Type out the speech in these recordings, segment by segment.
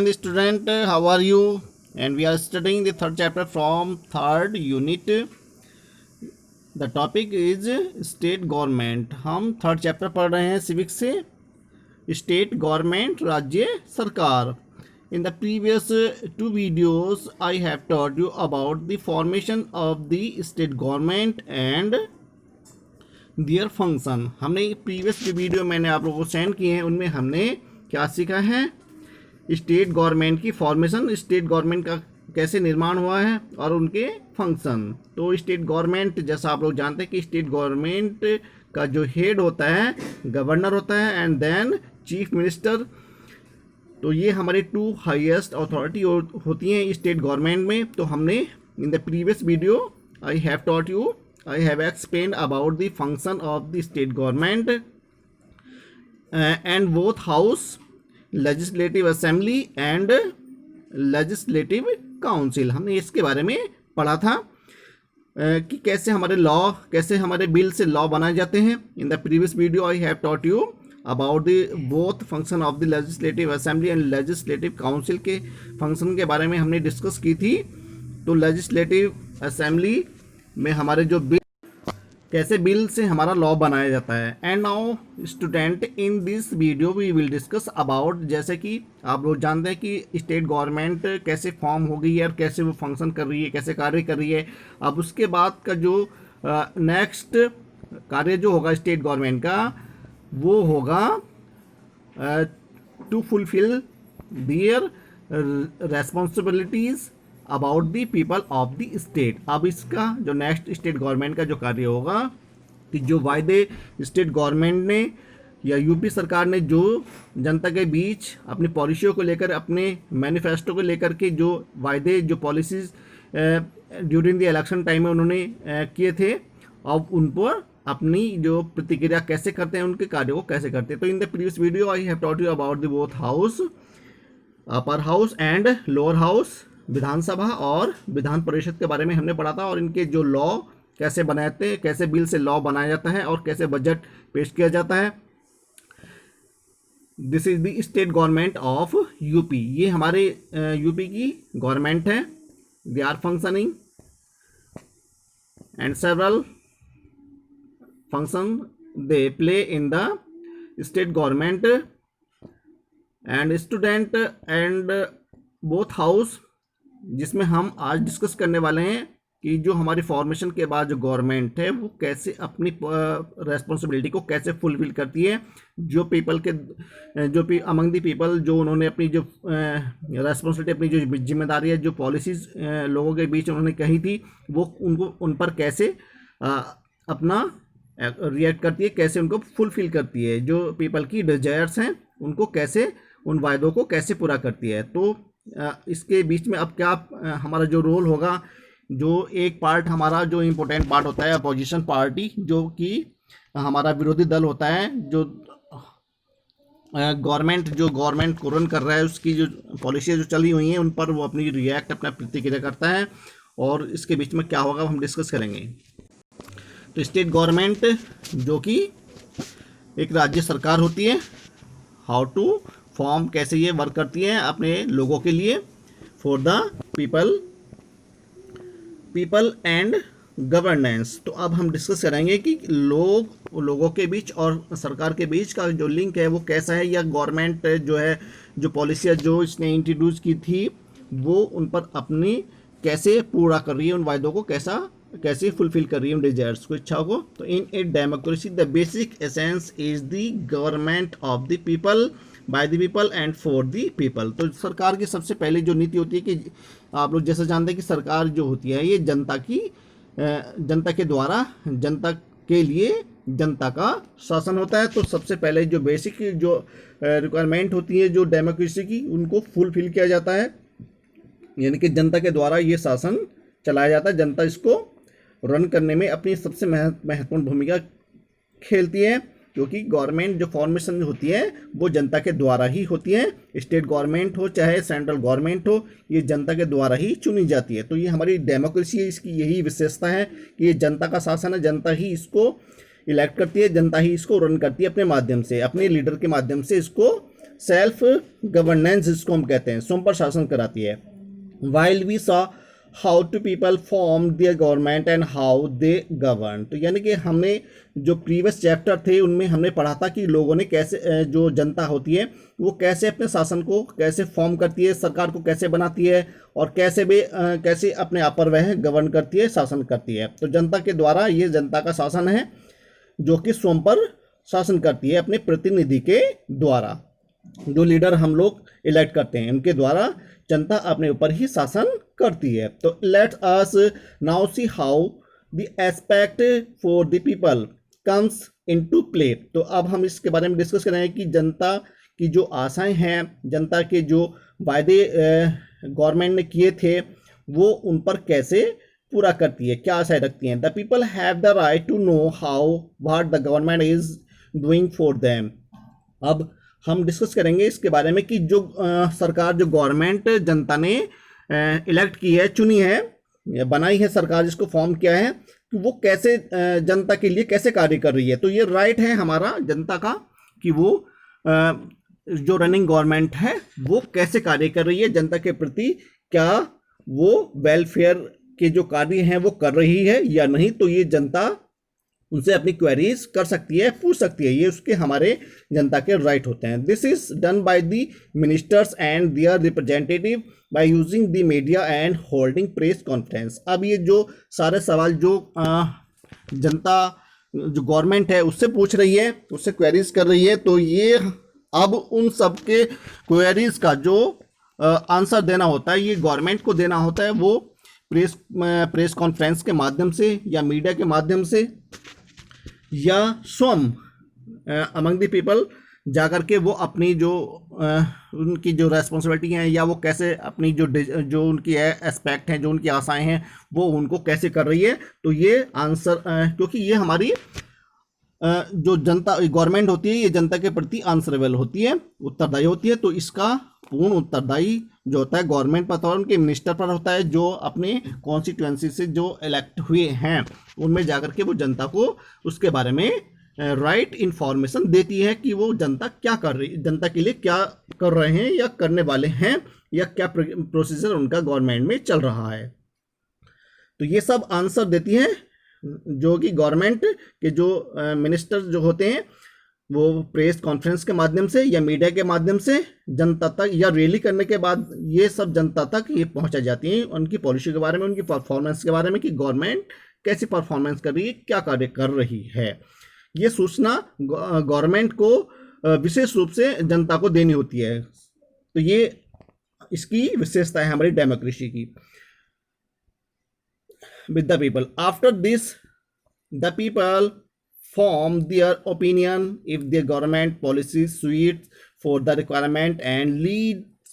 And student, how are you? And we are studying the third chapter from third unit. The topic is state government. हम third chapter पढ़ रहे हैं civics से state government राज्य सरकार. In the previous two videos, I have taught you about the formation of the state government and their function. हमने previous जो video मैंने आप लोगों को सेंड किए हैं उनमें हमने क्या सीखा है, स्टेट गवर्नमेंट की फॉर्मेशन, स्टेट गवर्नमेंट का कैसे निर्माण हुआ है और उनके फंक्शन. तो स्टेट गवर्नमेंट जैसा आप लोग जानते हैं कि स्टेट गवर्नमेंट का जो हेड होता है गवर्नर होता है एंड देन चीफ मिनिस्टर. तो ये हमारे टू हाईएस्ट अथॉरिटी होती हैं स्टेट गवर्नमेंट में. तो हमने इन the previous video I have explained about the function of the state government and both house, legislative assembly and legislative council. हमने इसके बारे में पढ़ा था कि कैसे हमारे बिल से लॉ बनाए जाते हैं. इन the previous video I have taught you about the both function of the legislative assembly and legislative council के फंक्शन के बारे में हमने डिस्कस की थी. तो लेजिस्लेटिव असेंबली में हमारे जो कैसे बिल से हमारा लॉ बनाया जाता है. And now student, in this video we will discuss about, जैसे कि आप लोग जानते हैं कि स्टेट गवर्नमेंट कैसे फॉर्म हो गई है और कैसे वो फंक्शन कर रही है, कैसे कार्य कर रही है. अब उसके बाद का जो नेक्स्ट कार्य जो होगा स्टेट गवर्नमेंट का, वो होगा to fulfil their responsibilities about the people of the state. अब इसका जो नेक्स्ट स्टेट गवर्नमेंट का जो कार्य होगा कि जो वायदे स्टेट गवर्नमेंट ने या यूपी सरकार ने जो जनता के बीच अपनी पॉलिसियों को लेकर, अपने मैनिफेस्टो को लेकर के जो वायदे, जो policies during the election time में उन्होंने किए थे, अब उन पर अपनी जो प्रतिक्रिया कैसे करते हैं, उनके कार्यों को कैसे करते हैं. तो in the previous video I have taught you about the both house, upper house and lower house, Vidhan Sabha और विधान परिषद के बारे में हमने पढ़ा था, और इनके जो लॉ कैसे बनाते हैं, कैसे बिल से लॉ बनाया जाता है और कैसे बजट पेश किया जाता है. This is the state government of UP. ये हमारे यूपी की गवर्नमेंट है. They are functioning and several function they play in the state government. And student, and both house, जिसमें हम आज डिस्कस करने वाले हैं कि जो हमारी फॉर्मेशन के बाद जो गवर्नमेंट है वो कैसे अपनी रेस्पॉन्सिबिलिटी को कैसे फुलफिल करती है. जो पीपल के जो अमंग द पीपल, जो उन्होंने अपनी जो रेस्पॉन्सिबिलिटी, अपनी जो जिम्मेदारी है, जो पॉलिसीज़ लोगों के बीच उन्होंने कही थी, वो उन पर कैसे अपना रिएक्ट करती है, कैसे उनको फुलफिल करती है. जो पीपल की डिजायर्स हैं उनको कैसे, उन वायदों को कैसे पूरा करती है. तो इसके बीच में अब क्या हमारा जो रोल होगा, जो एक पार्ट हमारा जो इम्पोर्टेंट पार्ट होता है अपोजिशन पार्टी, जो कि हमारा विरोधी दल होता है, जो गवर्नमेंट को रन कर रहा है, उसकी जो पॉलिसी जो चली हुई हैं उन पर वो अपनी रिएक्ट, अपना प्रतिक्रिया करता है. और इसके बीच में क्या होगा हम डिस्कस करेंगे. तो स्टेट गवर्नमेंट जो कि एक राज्य सरकार होती है, हाउ टू फॉर्म, कैसे ये वर्क करती है अपने लोगों के लिए, for the people and governance. तो अब हम डिस्कस करेंगे कि लोगों के बीच और सरकार के बीच का जो लिंक है वो कैसा है, या गवर्नमेंट जो है, जो पॉलिसियाँ जो इसने इंट्रोड्यूस की थी वो उन पर अपनी कैसे पूरा कर रही है, उन वायदों को कैसे फुलफिल कर रही है, उन डिजायर्स को, इच्छाओं को. तो in a democracy the basic essence is the government of the people, by the people and for the people. तो सरकार की सबसे पहली जो नीति होती है कि आप लोग जैसे जानते हैं कि सरकार जो होती है ये जनता के द्वारा, जनता के लिए, जनता का शासन होता है. तो सबसे पहले जो बेसिक जो रिक्वायरमेंट होती है जो डेमोक्रेसी की, उनको फुलफिल किया जाता है, यानी कि जनता के द्वारा ये शासन चलाया जाता है. जनता इसको रन करने में अपनी सबसे महत्वपूर्ण भूमिका खेलती है, क्योंकि गवर्नमेंट जो फॉर्मेशन होती है वो जनता के द्वारा ही होती है. स्टेट गवर्नमेंट हो चाहे सेंट्रल गवर्नमेंट हो, ये जनता के द्वारा ही चुनी जाती है. तो ये हमारी डेमोक्रेसी है, इसकी यही विशेषता है कि ये जनता का शासन है, जनता ही इसको इलेक्ट करती है, जनता ही इसको रन करती है अपने माध्यम से, अपने लीडर के माध्यम से इसको सेल्फ गवर्नेंस जिसको हम कहते हैं, स्वयं पर शासन कराती है। While we saw how to people form their government and how they govern, तो यानी कि हमने जो प्रीवियस चैप्टर थे उनमें हमने पढ़ा था कि लोगों ने कैसे जो जनता होती है वो कैसे अपने शासन को कैसे फॉर्म करती है, सरकार को कैसे बनाती है और कैसे अपने आप पर वह गवर्न करती है, शासन करती है। तो जनता के द्वारा ये जनता का शासन है जो कि स्वयं पर शासन करती है अपने प्रतिनिधि के द्वारा। जो लीडर हम लोग इलेक्ट करते हैं उनके द्वारा जनता अपने ऊपर ही शासन करती है। तो let's us now see how the aspect for the people comes into play. तो अब हम इसके बारे में डिस्कस करेंगे कि जनता की जो आशाएं हैं, जनता के जो वायदे गवर्नमेंट ने किए थे वो उन पर कैसे पूरा करती है, क्या आशाएं रखती हैं। The people have the right to know how what the government is doing for them. अब हम डिस्कस करेंगे इसके बारे में कि जो सरकार, जो गवर्नमेंट जनता ने इलेक्ट की है, चुनी है या बनाई है सरकार, जिसको फॉर्म किया है, कि वो कैसे जनता के लिए कैसे कार्य कर रही है। तो ये राइट है हमारा जनता का कि वो जो रनिंग गवर्नमेंट है वो कैसे कार्य कर रही है जनता के प्रति, क्या वो वेलफेयर के जो कार्य हैं वो कर रही है या नहीं। तो ये जनता उनसे अपनी क्वेरीज कर सकती है, पूछ सकती है, ये उसके हमारे जनता के राइट होते हैं। This is done by the ministers and their representative by using the media and holding press conference. अब ये जो सारे सवाल जो जनता जो गवर्नमेंट है उससे पूछ रही है, उससे क्वेरीज कर रही है, तो ये अब उन सब के क्वेरीज का जो आंसर देना होता है ये गवर्नमेंट को देना होता है, वो प्रेस कॉन्फ्रेंस के माध्यम से या मीडिया के माध्यम से या स्वयं अमंग द पीपल जाकर के वो अपनी जो उनकी जो रेस्पॉन्सिबिलिटी हैं या वो कैसे अपनी जो उनकी एस्पेक्ट हैं, जो उनकी आशाएं हैं वो उनको कैसे कर रही है। तो ये आंसर क्योंकि ये हमारी जो जनता गवर्नमेंट होती है ये जनता के प्रति आंसरेबल होती है, उत्तरदायी होती है। तो इसका पूर्ण उत्तरदायी जो होता है गवर्नमेंट पर और उनके मिनिस्टर पर होता है, जो अपने कॉन्स्टिट्यूएंसी से जो इलेक्ट हुए हैं उनमें जाकर के वो जनता को उसके बारे में राइट इन्फॉर्मेशन देती है कि वो जनता क्या कर रही, जनता के लिए क्या कर रहे हैं या करने वाले हैं या क्या प्रोसीजर उनका गवर्नमेंट में चल रहा है। तो ये सब आंसर देती है जो कि गवर्नमेंट के जो मिनिस्टर जो होते हैं वो प्रेस कॉन्फ्रेंस के माध्यम से या मीडिया के माध्यम से जनता तक या रैली करने के बाद ये सब जनता तक ये पहुंचाई जाती हैं उनकी पॉलिसी के बारे में, उनकी परफॉर्मेंस के बारे में कि गवर्नमेंट कैसी परफॉर्मेंस कर रही है, क्या कार्य कर रही है। ये सूचना गवर्नमेंट को विशेष रूप से जनता को देनी होती है। तो ये इसकी विशेषता है हमारी डेमोक्रेसी की। With the people, after this the people form their opinion if their government policy suits for the requirement and leads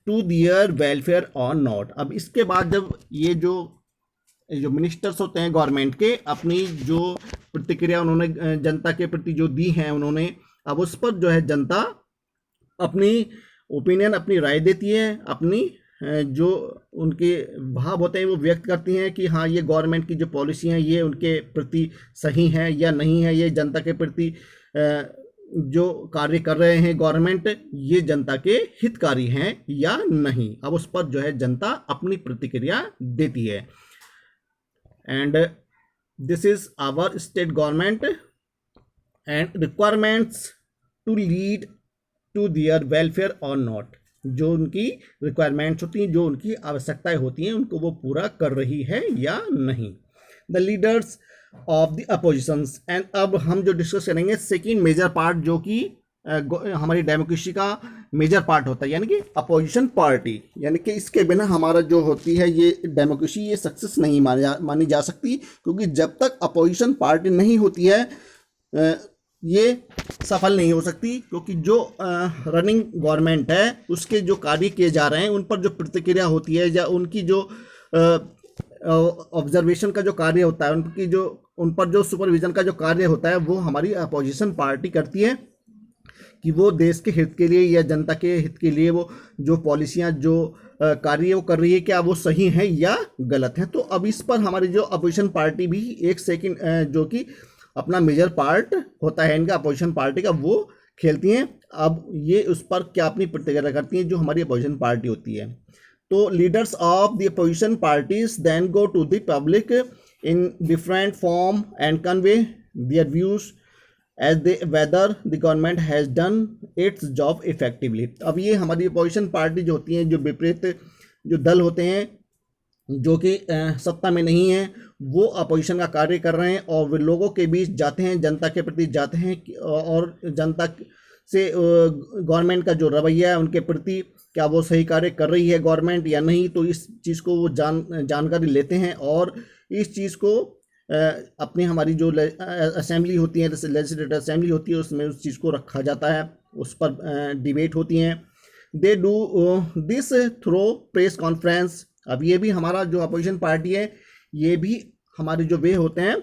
to their welfare or not। अब इसके बाद जब ये जो मिनिस्टर्स होते हैं गवर्नमेंट के अपनी जो प्रतिक्रिया उन्होंने जनता के प्रति जो दी है उन्होंने, अब उस पर जो है जनता अपनी ओपिनियन, अपनी राय देती है, अपनी जो उनके भाव होते हैं वो व्यक्त करती हैं कि हाँ ये गवर्नमेंट की जो पॉलिसी हैं ये उनके प्रति सही है या नहीं है, ये जनता के प्रति जो कार्य कर रहे हैं गवर्नमेंट ये जनता के हितकारी हैं या नहीं। अब उस पर जो है जनता अपनी प्रतिक्रिया देती है। And this is our state government and requirements to lead to their welfare or not. जो उनकी रिक्वायरमेंट्स होती हैं, जो उनकी आवश्यकताएं होती हैं, उनको वो पूरा कर रही है या नहीं। The leaders of the oppositions. And अब हम जो डिस्कस करेंगे सेकेंड मेजर पार्ट जो कि हमारी डेमोक्रेसी का मेजर पार्ट होता है, यानी कि अपोजिशन पार्टी, यानी कि इसके बिना हमारा जो होती है ये डेमोक्रेसी ये सक्सेस नहीं मानी जा सकती, क्योंकि जब तक अपोजिशन पार्टी नहीं होती है ये सफल नहीं हो सकती। क्योंकि जो रनिंग गवर्नमेंट है उसके जो कार्य किए जा रहे हैं उन पर जो प्रतिक्रिया होती है या उनकी जो ऑब्जर्वेशन का जो कार्य होता है, उन पर जो सुपरविजन का जो कार्य होता है वो हमारी अपोजिशन पार्टी करती है कि वो देश के हित के लिए या जनता के हित के लिए वो जो पॉलिसियां जो कार्य वो कर रही है क्या वो सही हैं या गलत हैं। तो अब इस पर हमारी जो अपोजिशन पार्टी भी एक सेकंड जो कि अपना मेजर पार्ट होता है इनका अपोजिशन पार्टी का, वो खेलती हैं। अब ये उस पर क्या अपनी प्रतिक्रिया करती हैं जो हमारी अपोजिशन पार्टी होती है। तो leaders of the opposition parties then go to the public in different form and convey their views as they whether the government has done its job effectively. अब ये हमारी अपोजिशन पार्टी जो होती हैं, जो विपरीत जो दल होते हैं जो कि सत्ता में नहीं है, वो अपोजिशन का कार्य कर रहे हैं और वे लोगों के बीच जाते हैं, जनता के प्रति जाते हैं और जनता से गवर्नमेंट का जो रवैया है उनके प्रति, क्या वो सही कार्य कर रही है गवर्नमेंट या नहीं, तो इस चीज़ को वो जानकारी लेते हैं और इस चीज़ को अपनी हमारी जो असेंबली होती है, लेजिस्लेटिव असेंबली होती है, उसमें उस चीज़ को रखा जाता है, उस पर डिबेट होती हैं। They do this through press conference. अब ये भी हमारा जो अपोजिशन पार्टी है, ये भी हमारे जो वे होते हैं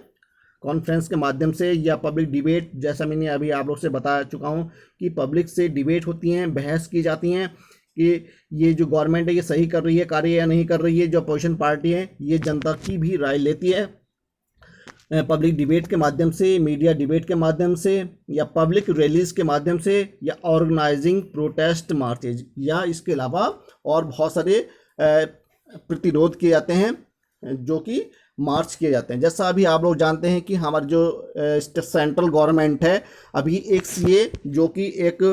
कॉन्फ्रेंस के माध्यम से या पब्लिक डिबेट, जैसा मैंने अभी आप लोग से बता चुका हूँ कि पब्लिक से डिबेट होती हैं, बहस की जाती हैं कि ये जो गवर्नमेंट है ये सही कर रही है कार्य या नहीं कर रही है। जो अपोजिशन पार्टी है ये जनता की भी राय लेती है पब्लिक डिबेट के माध्यम से, मीडिया डिबेट के माध्यम से, या पब्लिक रैलीज के माध्यम से, या ऑर्गेनाइजिंग प्रोटेस्ट मार्चेज, या इसके अलावा और बहुत सारे प्रतिरोध किए जाते हैं जो कि मार्च किए जाते हैं। जैसा अभी आप लोग जानते हैं कि हमारी जो सेंट्रल गवर्नमेंट है, अभी एक सीए जो कि एक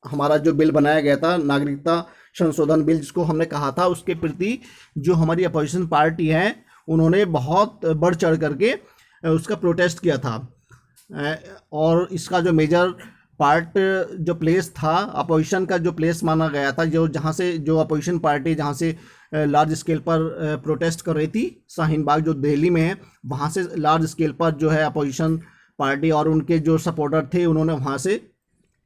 हमारा जो बिल बनाया गया था, नागरिकता संशोधन बिल जिसको हमने कहा था, उसके प्रति जो हमारी अपोजिशन पार्टी है उन्होंने बहुत बढ़ चढ़ करके उसका प्रोटेस्ट किया था और इसका जो मेजर पार्ट जो प्लेस था अपोजिशन का, जो प्लेस माना गया था, जो जहाँ से जो अपोजिशन पार्टी जहाँ से लार्ज स्केल पर प्रोटेस्ट कर रही थी, शाहीन बाग जो दिल्ली में है, वहाँ से लार्ज स्केल पर जो है अपोजिशन पार्टी और उनके जो सपोर्टर थे उन्होंने वहाँ से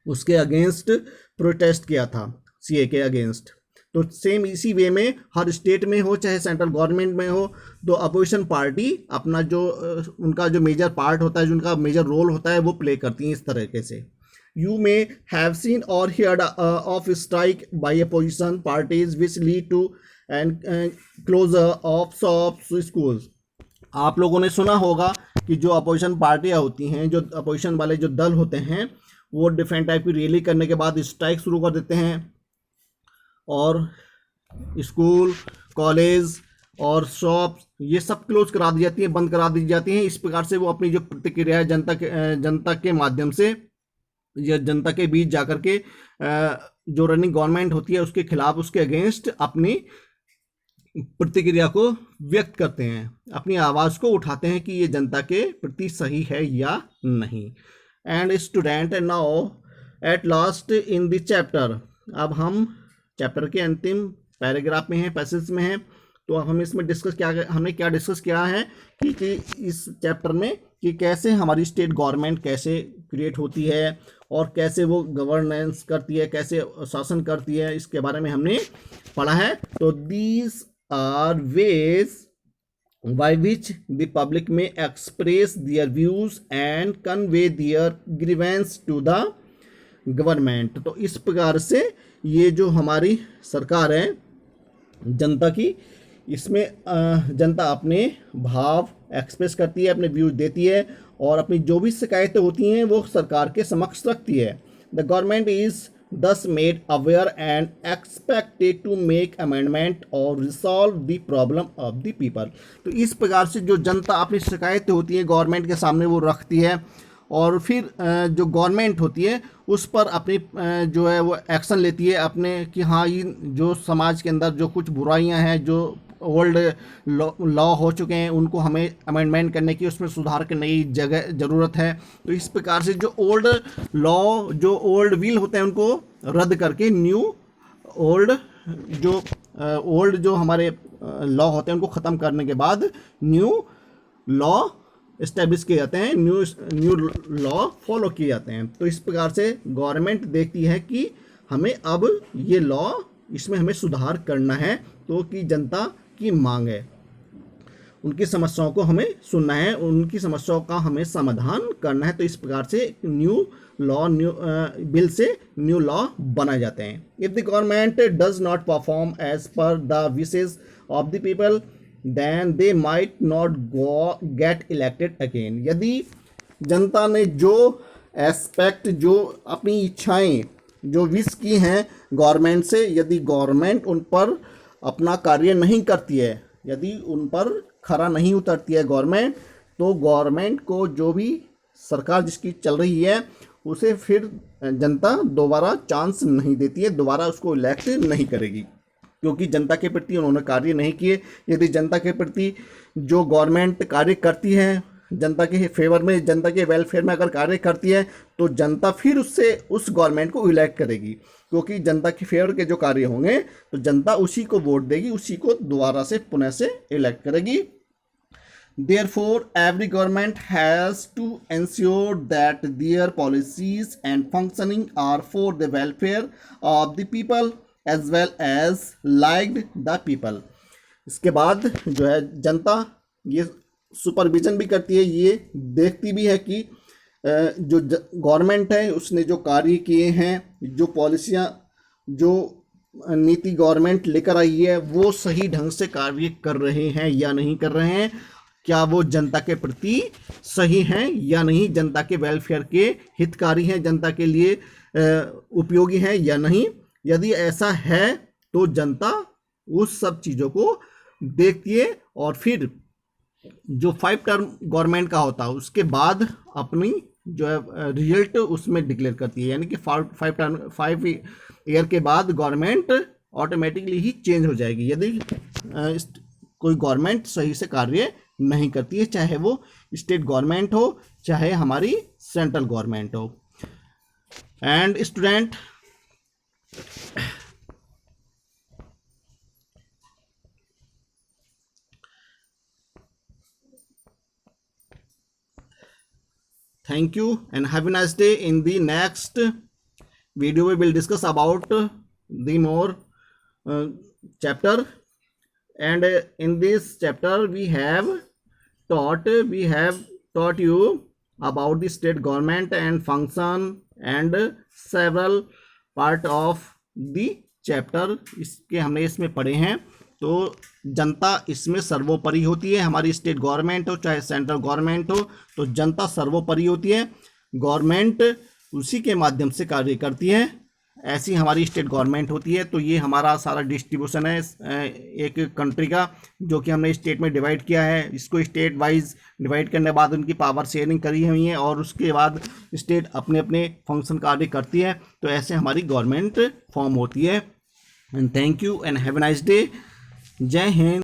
उसके अगेंस्ट प्रोटेस्ट किया था, सीए के अगेंस्ट। तो सेम इसी वे में हर स्टेट में हो चाहे सेंट्रल गवर्नमेंट में हो, तो अपोजिशन पार्टी अपना जो उनका जो मेजर पार्ट होता है, जो उनका मेजर रोल होता है, वो प्ले करती हैं इस तरीके से। You may have seen or heard of strike by opposition parties which lead to and closure of shops, schools. आप लोगों ने सुना होगा कि जो अपोजिशन पार्टियां होती हैं, जो अपोजिशन वाले जो दल होते हैं, वो डिफरेंट टाइप की रैली करने के बाद स्ट्राइक शुरू कर देते हैं और स्कूल, कॉलेज और शॉप ये सब क्लोज करा दी जाती हैं, बंद करा दी जाती हैं। इस प्रकार से वो अपनी जो प्रतिक्रिया है जनता के माध्यम से या जनता के बीच जाकर के जो रनिंग गवर्नमेंट होती है उसके खिलाफ, उसके अगेंस्ट अपनी प्रतिक्रिया को व्यक्त करते हैं, अपनी आवाज़ को उठाते हैं कि ये जनता के प्रति सही है या नहीं। And student now at last in the chapter, अब हम चैप्टर के अंतिम पैराग्राफ में हैं, पैसेज में हैं। तो हम इसमें हमने क्या डिस्कस किया है कि इस चैप्टर में कि कैसे हमारी स्टेट गवर्नमेंट कैसे क्रिएट होती है और कैसे वो गवर्नेंस करती है, कैसे शासन करती है, इसके बारे में हमने पढ़ा है। तो these are ways by which the public may express their views and convey their grievance to the government. तो इस प्रकार से ये जो हमारी सरकार है जनता की, इसमें जनता अपने भाव एक्सप्रेस करती है, अपने व्यूज देती है और अपनी जो भी शिकायतें होती हैं वो सरकार के समक्ष रखती है। The government is thus made aware and expected to make amendment or resolve the problem of the people। तो इस प्रकार से जो जनता अपनी शिकायतें होती है गवर्नमेंट के सामने वो रखती है और फिर जो गवर्नमेंट होती है उस पर अपनी जो है वो एक्शन लेती है अपने, कि हाँ ये जो समाज के अंदर जो कुछ बुराइयां हैं, जो ओल्ड लॉ हो चुके हैं, उनको हमें अमेंडमेंट करने की, उसमें सुधार करने की ज़रूरत है। तो इस प्रकार से जो ओल्ड लॉ, जो ओल्ड विल होते हैं उनको रद्द करके ओल्ड जो हमारे लॉ होते हैं उनको ख़त्म करने के बाद न्यू लॉ इस्टेब्लिश किए जाते हैं, न्यू लॉ फॉलो किए जाते हैं। तो इस प्रकार से गवर्नमेंट देखती है कि हमें अब ये लॉ, इसमें हमें सुधार करना है, तो कि जनता की मांग है, उनकी समस्याओं को हमें सुनना है, उनकी समस्याओं का हमें समाधान करना है। तो इस प्रकार से न्यू बिल से न्यू लॉ बनाए जाते हैं। If the government does not perform as per the wishes of the people then they might not get elected again. यदि जनता ने जो एस्पेक्ट, जो अपनी इच्छाएं जो विश की हैं गवर्नमेंट से, यदि गवर्नमेंट उन पर अपना कार्य नहीं करती है, यदि उन पर खरा नहीं उतरती है गवर्नमेंट, तो गवर्नमेंट को जो भी सरकार जिसकी चल रही है उसे फिर जनता दोबारा चांस नहीं देती है, दोबारा उसको इलेक्ट नहीं करेगी, क्योंकि जनता के प्रति उन्होंने कार्य नहीं किए। यदि जनता के प्रति जो गवर्नमेंट कार्य करती है, जनता के फेवर में, जनता के वेलफेयर में अगर कार्य करती है, तो जनता फिर उससे उस गवर्नमेंट को इलेक्ट करेगी, क्योंकि जनता के फेवर के जो कार्य होंगे तो जनता उसी को वोट देगी, उसी को दोबारा से पुनः से इलेक्ट करेगी। Therefore, every government has to ensure that their policies and functioning are for the welfare of the people as well as liked the people. इसके बाद जो है जनता ये सुपरविजन भी करती है, ये देखती भी है कि जो गवर्नमेंट है उसने जो कार्य किए हैं, जो पॉलिसियाँ, जो नीति गवर्नमेंट लेकर आई है, वो सही ढंग से कार्य कर रहे हैं या नहीं कर रहे हैं, क्या वो जनता के प्रति सही हैं या नहीं, जनता के वेलफेयर के हितकारी हैं, जनता के लिए उपयोगी हैं या नहीं। यदि ऐसा है तो जनता उस सब चीज़ों को देखती है और फिर जो 5 टर्म गवर्नमेंट का होता है उसके बाद अपनी जो है रिजल्ट उसमें डिक्लेयर करती है, यानी कि 5 ईयर के बाद गवर्नमेंट ऑटोमेटिकली ही चेंज हो जाएगी यदि कोई गवर्नमेंट सही से कार्य नहीं करती है, चाहे वो स्टेट गवर्नमेंट हो चाहे हमारी सेंट्रल गवर्नमेंट हो। And student, thank you and have a nice day. In the next video we will discuss about the more chapter, and in this chapter we have taught you about the state government and function and several part of the chapter. इसके हमने इसमें पढ़े हैं। तो जनता इसमें सर्वोपरि होती है, हमारी स्टेट गवर्नमेंट हो चाहे सेंट्रल गवर्नमेंट हो, तो जनता सर्वोपरि होती है, गवर्नमेंट उसी के माध्यम से कार्य करती है, ऐसी हमारी स्टेट गवर्नमेंट होती है। तो ये हमारा सारा डिस्ट्रीब्यूशन है एक कंट्री का, जो कि हमने स्टेट में डिवाइड किया है। इसको स्टेट वाइज डिवाइड करने के बाद उनकी पावर शेयरिंग करी हुई है और उसके बाद स्टेट अपने अपने फंक्शन कार्य करती है। तो ऐसे हमारी गवर्नमेंट फॉर्म होती है। And thank you and have a nice day. जय हिंद।